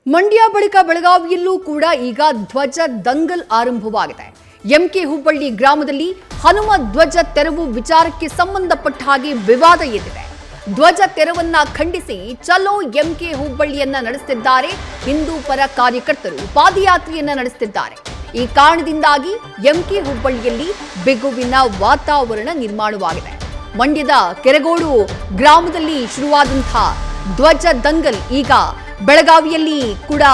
ಮಂಡ್ಯ ಬಳಿಕ ಬೆಳಗಾವಿಯಲ್ಲೂ ಕೂಡ ಈಗ ಧ್ವಜ ದಂಗಲ್ ಆರಂಭವಾಗಿದೆ. ಎಂಕೆ ಹುಬ್ಬಳ್ಳಿ ಗ್ರಾಮದಲ್ಲಿ ಹನುಮ ಧ್ವಜ ತೆರವು ವಿಚಾರಕ್ಕೆ ಸಂಬಂಧಪಟ್ಟ ಹಾಗೆ ವಿವಾದ ಎದ್ದಿದೆ. ಧ್ವಜ ತೆರವನ್ನ ಖಂಡಿಸಿ ಚಲೋ ಎಂಕೆ ಹುಬ್ಬಳ್ಳಿಯನ್ನ ನಡೆಸುತ್ತಿದ್ದಾರೆ. ಹಿಂದೂ ಪರ ಕಾರ್ಯಕರ್ತರು ಪಾದಯಾತ್ರೆಯನ್ನ ನಡೆಸುತ್ತಿದ್ದಾರೆ. ಈ ಕಾರಣದಿಂದಾಗಿ ಎಂಕೆ ಹುಬ್ಬಳ್ಳಿಯಲ್ಲಿ ಬಿಗುವಿನ ವಾತಾವರಣ ನಿರ್ಮಾಣವಾಗಿದೆ. ಮಂಡ್ಯದ ಕೆರಗೋಡು ಗ್ರಾಮದಲ್ಲಿ ಶುರುವಾದಂತಹ ಧ್ವಜ ದಂಗಲ್ ಈಗ ಬೆಳಗಾವಿಯಲ್ಲಿ ಕೂಡ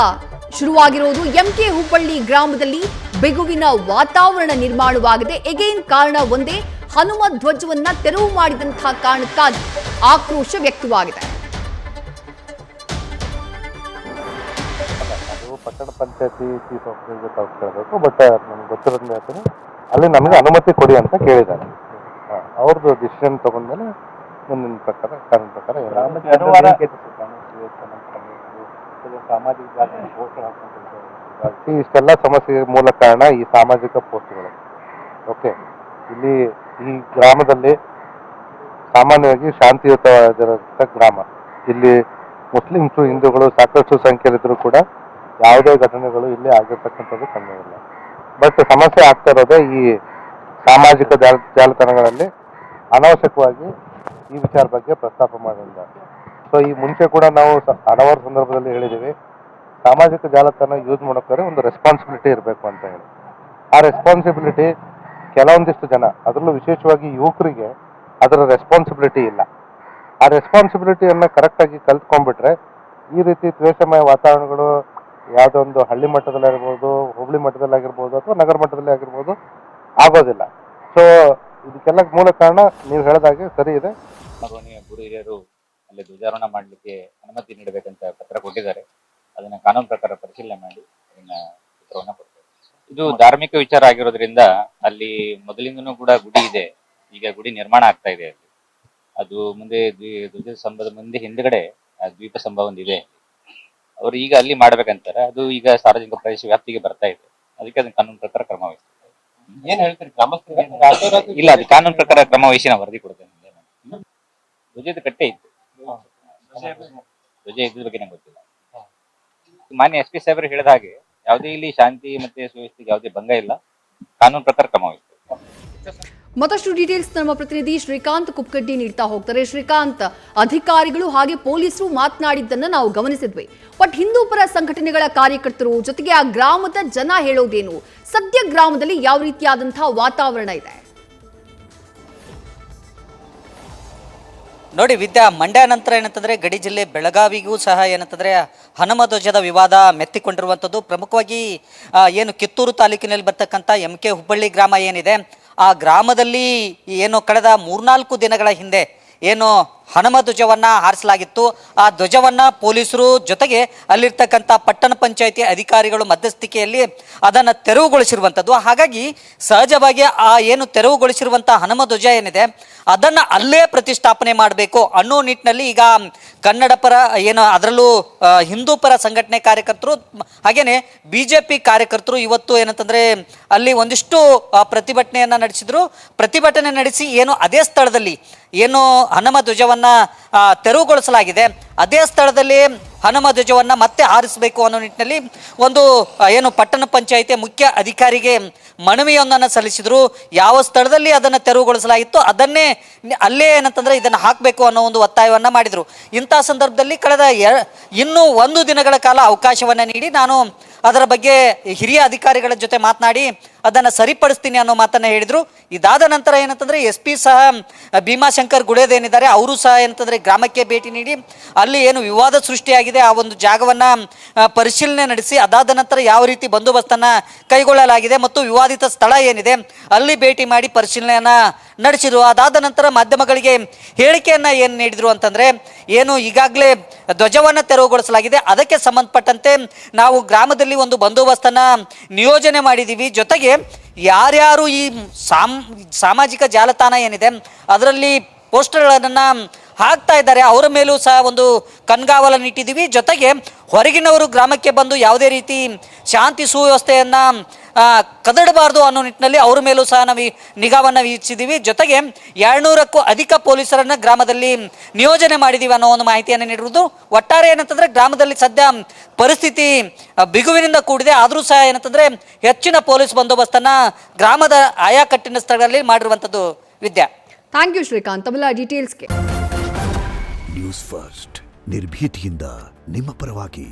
ಶುರುವಾಗಿರೋದು. ಎಂಕೆ ಹುಬ್ಬಳ್ಳಿ ಗ್ರಾಮದಲ್ಲಿ ಬಿಗುವಿನ ವಾತಾವರಣ ನಿರ್ಮಾಣವಾಗಿದೆ. ಎಗೈನ್ ಕಾರಣ ಒಂದೇ, ಹನುಮ ಧ್ವಜವನ್ನ ತೆರವು ಮಾಡಿದಂತಹ ಕಾರಣಕ್ಕಾಗಿ ಆಕ್ರೋಶ ವ್ಯಕ್ತವಾಗಿದೆ. ಅದು ಪಟ್ಟಣ ಪಂಚಾಯತಿ ಚೀಫ್ ಆಫೀಸರ್ಗೆ ತಲುಪಿಸಬೇಕು. ಬಟ್ ನಮ್ಗೆ ಗೊತ್ತಿರೋದ್ನ ಹೇಳ್ತೀನಿ, ಅಲ್ಲಿ ನಮಗೆ ಅನುಮತಿ ಕೊಡಿ ಅಂತ ಕೇಳಿದ್ದಾರೆ. ಅವ್ರದ್ದು ಡಿಸಿಷನ್ ತಗೊಂಡ್ಮೇಲೆ ಮುಂದಿನ ಪ್ರಕಾರ ಕಾನೂನು ಪ್ರಕಾರ ಇಷ್ಟೆಲ್ಲ ಸಮಸ್ಯೆಗೆ ಮೂಲ ಕಾರಣ ಈ ಸಾಮಾಜಿಕ ಪೋಸ್ಟ್ಗಳು. ಓಕೆ, ಇಲ್ಲಿ ಈ ಗ್ರಾಮದಲ್ಲಿ ಸಾಮಾನ್ಯವಾಗಿ ಶಾಂತಿಯುತವಾಗಿರೋ ಗ್ರಾಮ. ಇಲ್ಲಿ ಮುಸ್ಲಿಮ್ಸು ಹಿಂದೂಗಳು ಸಾಕಷ್ಟು ಸಂಖ್ಯೆಯಲ್ಲಿದ್ದರೂ ಕೂಡ ಯಾವುದೇ ಘಟನೆಗಳು ಇಲ್ಲಿ ಆಗಿರ್ತಕ್ಕಂಥದ್ದು ಕಂಡಿಲ್ಲ. ಬಟ್ ಸಮಸ್ಯೆ ಆಗ್ತಾ ಇರೋದೇ ಈ ಸಾಮಾಜಿಕ ಜಾಲತಾಣಗಳಲ್ಲಿ ಅನಾವಶ್ಯಕವಾಗಿ ಈ ವಿಚಾರ ಬಗ್ಗೆ ಪ್ರಸ್ತಾಪ ಮಾಡೋದಿಲ್ಲ. ಸೊ ಈ ಮುಂಚೆ ಕೂಡ ನಾವು ಹಲವಾರು ಸಂದರ್ಭದಲ್ಲಿ ಹೇಳಿದ್ದೀವಿ, ಸಾಮಾಜಿಕ ಜಾಲತಾಣ ಯೂಸ್ ಮಾಡೋಕ್ಕಾದ್ರೆ ಒಂದು ರೆಸ್ಪಾನ್ಸಿಬಿಲಿಟಿ ಇರಬೇಕು ಅಂತ ಹೇಳಿ. ಆ ರೆಸ್ಪಾನ್ಸಿಬಿಲಿಟಿ ಕೆಲವೊಂದಿಷ್ಟು ಜನ, ಅದರಲ್ಲೂ ವಿಶೇಷವಾಗಿ ಯುವಕರಿಗೆ ಅದರ ರೆಸ್ಪಾನ್ಸಿಬಿಲಿಟಿ ಇಲ್ಲ. ಆ ರೆಸ್ಪಾನ್ಸಿಬಿಲಿಟಿಯನ್ನು ಕರೆಕ್ಟಾಗಿ ಕಲ್ತ್ಕೊಂಡ್ಬಿಟ್ರೆ ಈ ರೀತಿ ದ್ವೇಷಮಯ ವಾತಾವರಣಗಳು ಯಾವುದೋ ಒಂದು ಹಳ್ಳಿ ಮಟ್ಟದಲ್ಲಾಗಿರ್ಬೋದು, ಹೋಬಳಿ ಮಟ್ಟದಲ್ಲಾಗಿರ್ಬೋದು, ಅಥವಾ ನಗರ ಮಟ್ಟದಲ್ಲೇ ಆಗಿರ್ಬೋದು ಆಗೋದಿಲ್ಲ. ಸೊ ಇದಕ್ಕೆಲ್ಲ ಮೂಲ ಕಾರಣ ನೀವು ಹೇಳಿದಾಗೆ ಸರಿ ಇದೆ. ಗುರು ಹಿರಿಯರು ಅಲ್ಲಿ ಧ್ವಜಾರೋಹಣ ಮಾಡಲಿಕ್ಕೆ ಅನುಮತಿ ನೀಡಬೇಕಂತ ಪತ್ರ ಕೊಟ್ಟಿದ್ದಾರೆ. ಅದನ್ನ ಕಾನೂನು ಪ್ರಕಾರ ಪರಿಶೀಲನೆ ಮಾಡಿ ಅದನ್ನ ಪತ್ರವನ್ನ ಕೊಡ್ತಾರೆ. ಇದು ಧಾರ್ಮಿಕ ವಿಚಾರ ಆಗಿರೋದ್ರಿಂದ ಅಲ್ಲಿ ಮೊದಲಿಂದನೂ ಕೂಡ ಗುಡಿ ಇದೆ. ಈಗ ಗುಡಿ ನಿರ್ಮಾಣ ಆಗ್ತಾ ಇದೆ. ಅಲ್ಲಿ ಅದು ಮುಂದೆ ಧ್ವಜ ಸ್ತಂಭದ ಮುಂದೆ ಹಿಂದ್ಗಡೆ ದ್ವೀಪ ಸ್ತಂಭ ಒಂದಿದೆ. ಅವರು ಈಗ ಅಲ್ಲಿ ಮಾಡ್ಬೇಕಂತಾರೆ. ಅದು ಈಗ ಸಾರ್ವಜನಿಕ ಪ್ರದೇಶ ವ್ಯಾಪ್ತಿಗೆ ಬರ್ತಾ ಇದೆ. ಅದಕ್ಕೆ ಅದನ್ನ ಕಾನೂನು ಪ್ರಕಾರ ಕ್ರಮ ವಹಿಸ್ತಾರೆ. ಏನ್ ಹೇಳ್ತೀರಿ ಗ್ರಾಮಸ್ಥರಿಗೆ? ಇಲ್ಲ, ಅದು ಕಾನೂನು ಪ್ರಕಾರ ಕ್ರಮ ವಹಿಸಿ ನಾವು ವರದಿ ಕೊಡ್ತೇನೆ. ಧ್ವಜದ ಕಟ್ಟೆ ಇತ್ತು, ಧ್ವಜ ಇದ್ದ ಬಗ್ಗೆ ನಂಗೆ ಗೊತ್ತಿಲ್ಲ. ಮಾನ್ಯ SP ಸಾಹೇಬರು ಹೇಳಿದ ಹಾಗೆ ಯಾವುದೇ ಇಲ್ಲಿ ಶಾಂತಿ ಮತ್ತೆ ಸುವ್ಯವಸ್ಥೆಗೆ ಯಾವುದೇ ಭಂಗ ಇಲ್ಲ. ಕಾನೂನು ಪ್ರಕಾರ ಕ್ರಮ ವಹಿಸ್ತೇವೆ. ಮತ್ತಷ್ಟು ಡೀಟೇಲ್ಸ್ ನಮ್ಮ ಪ್ರತಿನಿಧಿ ಶ್ರೀಕಾಂತ್ ಕುಪ್ಪಕಡ್ಡಿ ನೀಡ್ತಾ ಹೋಗ್ತಾರೆ. ಶ್ರೀಕಾಂತ್, ಅಧಿಕಾರಿಗಳು ಹಾಗೆ ಪೊಲೀಸರು ಮಾತನಾಡಿದ್ದನ್ನ ನಾವು ಗಮನಿಸಿದ್ವಿ. ಬಟ್ ಹಿಂದೂ ಪರ ಸಂಘಟನೆಗಳ ಕಾರ್ಯಕರ್ತರು ಜೊತೆಗೆ ಆ ಗ್ರಾಮದ ಜನ ಹೇಳೋದೇನು? ಸದ್ಯ ಗ್ರಾಮದಲ್ಲಿ ಯಾವ ರೀತಿಯಾದಂತಹ ವಾತಾವರಣ ಇದೆ? ನೋಡಿ ವಿದ್ಯಾ, ಮಂಡ್ಯ ನಂತರ ಏನಂತಂದರೆ ಗಡಿ ಜಿಲ್ಲೆ ಬೆಳಗಾವಿಗೂ ಸಹ ಏನಂತಂದರೆ ಹನುಮ ಧ್ವಜದ ವಿವಾದ ಮೆತ್ತಿಕೊಂಡಿರುವಂಥದ್ದು. ಪ್ರಮುಖವಾಗಿ ಏನು ಕಿತ್ತೂರು ತಾಲೂಕಿನಲ್ಲಿ ಬರ್ತಕ್ಕಂಥ MK ಹುಬ್ಬಳ್ಳಿ ಗ್ರಾಮ ಏನಿದೆ, ಆ ಗ್ರಾಮದಲ್ಲಿ ಏನು ಕಳೆದ 3-4 ದಿನಗಳ ಹಿಂದೆ ಏನು ಹನುಮ ಧ್ವಜವನ್ನು ಹಾರಿಸಲಾಗಿತ್ತು. ಆ ಧ್ವಜವನ್ನು ಪೊಲೀಸರು ಜೊತೆಗೆ ಅಲ್ಲಿರ್ತಕ್ಕಂಥ ಪಟ್ಟಣ ಪಂಚಾಯಿತಿ ಅಧಿಕಾರಿಗಳು ಮಧ್ಯಸ್ಥಿಕೆಯಲ್ಲಿ ಅದನ್ನು ತೆರವುಗೊಳಿಸಿರುವಂಥದ್ದು. ಹಾಗಾಗಿ ಸಹಜವಾಗಿ ಆ ಏನು ತೆರವುಗೊಳಿಸಿರುವಂಥ ಹನುಮ ಧ್ವಜ ಏನಿದೆ ಅದನ್ನು ಅಲ್ಲೇ ಪ್ರತಿಷ್ಠಾಪನೆ ಮಾಡಬೇಕು ಅನ್ನೋ ನಿಟ್ಟಿನಲ್ಲಿ ಈಗ ಕನ್ನಡ ಪರ ಏನು ಅದರಲ್ಲೂ ಹಿಂದೂ ಪರ ಸಂಘಟನೆ ಕಾರ್ಯಕರ್ತರು ಹಾಗೆಯೇ BJP ಕಾರ್ಯಕರ್ತರು ಇವತ್ತು ಏನಂತಂದರೆ ಅಲ್ಲಿ ಒಂದಿಷ್ಟು ಪ್ರತಿಭಟನೆಯನ್ನು ನಡೆಸಿದರು. ಪ್ರತಿಭಟನೆ ನಡೆಸಿ ಏನು ಅದೇ ಸ್ಥಳದಲ್ಲಿ ಏನು ಹನುಮ ಧ್ವಜವನ್ನು ತೆರವುಗೊಳಿಸಲಾಗಿದೆ ಅದೇ ಸ್ಥಳದಲ್ಲಿ ಹನುಮ ಧ್ವಜವನ್ನು ಮತ್ತೆ ಹಾರಿಸಬೇಕು ಅನ್ನೋ ನಿಟ್ಟಿನಲ್ಲಿ ಒಂದು ಏನು ಪಟ್ಟಣ ಪಂಚಾಯಿತಿ ಮುಖ್ಯ ಅಧಿಕಾರಿಗೆ ಮನವಿಯೊಂದನ್ನು ಸಲ್ಲಿಸಿದರು. ಯಾವ ಸ್ಥಳದಲ್ಲಿ ಅದನ್ನು ತೆರವುಗೊಳಿಸಲಾಗಿತ್ತು ಅದನ್ನೇ ಅಲ್ಲೇ ಏನಂತಂದರೆ ಇದನ್ನು ಹಾಕಬೇಕು ಅನ್ನೋ ಒಂದು ಒತ್ತಾಯವನ್ನು ಮಾಡಿದರು. ಇಂಥ ಸಂದರ್ಭದಲ್ಲಿ ಕಳೆದ ಇನ್ನೂ 1 ದಿನಗಳ ಕಾಲ ಅವಕಾಶವನ್ನು ನೀಡಿ ನಾನು ಅದರ ಬಗ್ಗೆ ಹಿರಿಯ ಅಧಿಕಾರಿಗಳ ಜೊತೆ ಮಾತನಾಡಿ ಅದನ್ನು ಸರಿಪಡಿಸ್ತೀನಿ ಅನ್ನೋ ಮಾತನ್ನು ಹೇಳಿದರು. ಇದಾದ ನಂತರ ಏನಂತಂದರೆ SP ಸಹ ಭೀಮಾಶಂಕರ್ ಗುಡೇದೇನಿದ್ದಾರೆ ಅವರು ಸಹ ಏನಂತಂದರೆ ಗ್ರಾಮಕ್ಕೆ ಭೇಟಿ ನೀಡಿ ಅಲ್ಲಿ ಏನು ವಿವಾದ ಸೃಷ್ಟಿಯಾಗಿದೆ ಆ ಒಂದು ಜಾಗವನ್ನು ಪರಿಶೀಲನೆ ನಡೆಸಿ ಅದಾದ ನಂತರ ಯಾವ ರೀತಿ ಬಂದೋಬಸ್ತನ್ನು ಕೈಗೊಳ್ಳಲಾಗಿದೆ ಮತ್ತು ವಿವಾದಿತ ಸ್ಥಳ ಏನಿದೆ ಅಲ್ಲಿ ಭೇಟಿ ಮಾಡಿ ಪರಿಶೀಲನೆಯನ್ನು ನಡೆಸಿದರು. ಅದಾದ ನಂತರ ಮಾಧ್ಯಮಗಳಿಗೆ ಹೇಳಿಕೆಯನ್ನು ಏನು ನೀಡಿದರು ಅಂತಂದರೆ ಏನು ಈಗಾಗಲೇ ಧ್ವಜವನ್ನು ತೆರವುಗೊಳಿಸಲಾಗಿದೆ, ಅದಕ್ಕೆ ಸಂಬಂಧಪಟ್ಟಂತೆ ನಾವು ಗ್ರಾಮದಲ್ಲಿ ಒಂದು ಬಂದೋಬಸ್ತನ್ನು ನಿಯೋಜನೆ ಮಾಡಿದ್ದೀವಿ. ಜೊತೆಗೆ ಯಾರ್ಯಾರು ಈ ಸಾಮಾಜಿಕ ಜಾಲತಾಣ ಏನಿದೆ ಅದರಲ್ಲಿ ಪೋಸ್ಟರ್ಗಳನ್ನು ಹಾಕ್ತಾ ಇದ್ದಾರೆ ಅವರ ಮೇಲೂ ಸಹ ಒಂದು ಕಣ್ಗಾವಲನ್ನು ಇಟ್ಟಿದ್ದೀವಿ. ಜೊತೆಗೆ ಹೊರಗಿನವರು ಗ್ರಾಮಕ್ಕೆ ಬಂದು ಯಾವುದೇ ರೀತಿ ಶಾಂತಿ ಸುವ್ಯವಸ್ಥೆಯನ್ನು ಕದಡಬಾರದು ಅನ್ನೋ ನಿಟ್ಟಿನಲ್ಲಿ ಅವ್ರ ಮೇಲೂ ಸಹ ನಾವು ನಿಗಾವನ್ನು ವಹಿಸಿದ್ದೀವಿ. ಜೊತೆಗೆ 200ಕ್ಕೂ ಅಧಿಕ ಪೊಲೀಸರನ್ನ ಗ್ರಾಮದಲ್ಲಿ ನಿಯೋಜನೆ ಮಾಡಿದ್ದೀವಿ ಅನ್ನೋ ಒಂದು ಮಾಹಿತಿಯನ್ನು ನೀಡಿರುವುದು. ಒಟ್ಟಾರೆ ಏನಂತಂದ್ರೆ ಗ್ರಾಮದಲ್ಲಿ ಸದ್ಯ ಪರಿಸ್ಥಿತಿ ಬಿಗುವಿನಿಂದ ಕೂಡಿದೆ. ಆದರೂ ಸಹ ಏನಂತಂದ್ರೆ ಹೆಚ್ಚಿನ ಪೊಲೀಸ್ ಬಂದೋಬಸ್ತನ್ನ ಗ್ರಾಮದ ಆಯಾ ಕಟ್ಟಿನ ಸ್ಥಳಗಳಲ್ಲಿ ಮಾಡಿರುವಂಥದ್ದು. ವಿದ್ಯಾ, ಥ್ಯಾಂಕ್ ಯು ಶ್ರೀಕಾಂತ್. ತಮ್ಮೆಲ್ಲ ಡೀಟೇಲ್ಸ್ಗೆ. ನ್ಯೂಸ್ ಫಸ್ಟ್ ನಿರ್ಭೀತಿಯಿಂದ ನಿಮ್ಮ ಪರವಾಗಿ.